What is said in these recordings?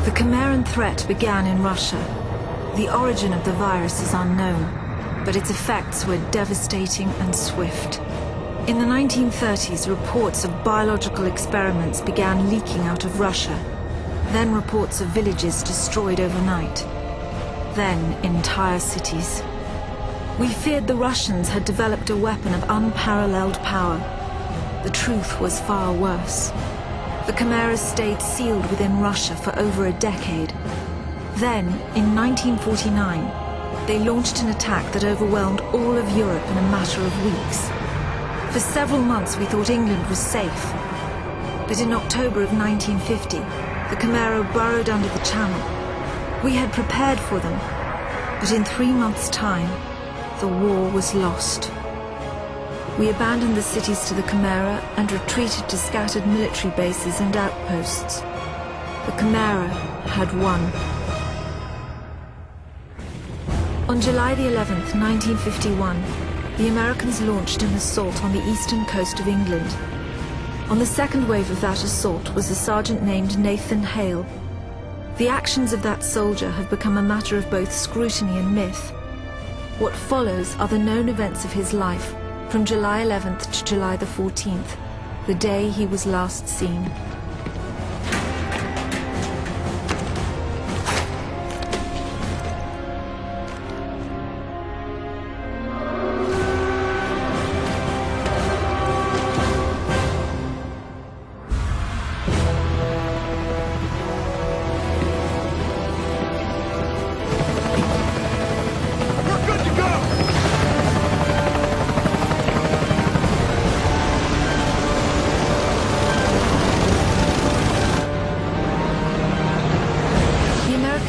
The Cimmerian threat began in Russia. The origin of the virus is unknown, but its effects were devastating and swift. In the 1930s, reports of biological experiments began leaking out of Russia. Then reports of villages destroyed overnight. Then entire cities. We feared the Russians had developed a weapon of unparalleled power. The truth was far worse. The Chimeras stayed sealed within Russia for over a decade. Then, in 1949, they launched an attack that overwhelmed all of Europe in a matter of weeks. For several months we thought England was safe. But in October of 1950, the Chimera burrowed under the Channel. We had prepared for them, but in 3 months' time, the war was lost. We abandoned the cities to the Chimera and retreated to scattered military bases and outposts. The Chimera had won. On July the 11th, 1951, the Americans launched an assault on the eastern coast of England. On the second wave of that assault was a sergeant named Nathan Hale. The actions of that soldier have become a matter of both scrutiny and myth. What follows are the known events of his life, from July 11th to July the 14th, the day he was last seen.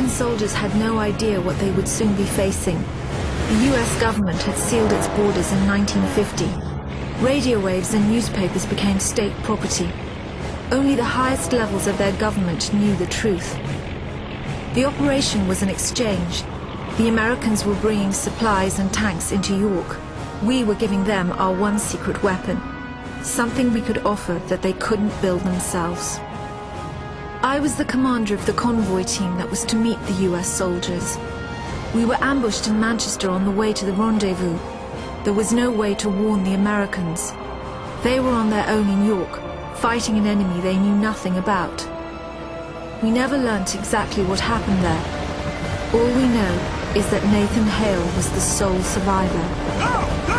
Soldiers had no idea what they would soon be facing. The US government had sealed its borders in 1950. Radio waves and newspapers became state property. Only the highest levels of their government knew the truth. The operation was an exchange. The Americans were bringing supplies and tanks into York. We were giving them our one secret weapon, something we could offer that they couldn't build themselves. I was the commander of the convoy team that was to meet the US soldiers. We were ambushed in Manchester on the way to the rendezvous. There was no way to warn the Americans. They were on their own in York, fighting an enemy they knew nothing about. We never learnt exactly what happened there. All we know is that Nathan Hale was the sole survivor. Go!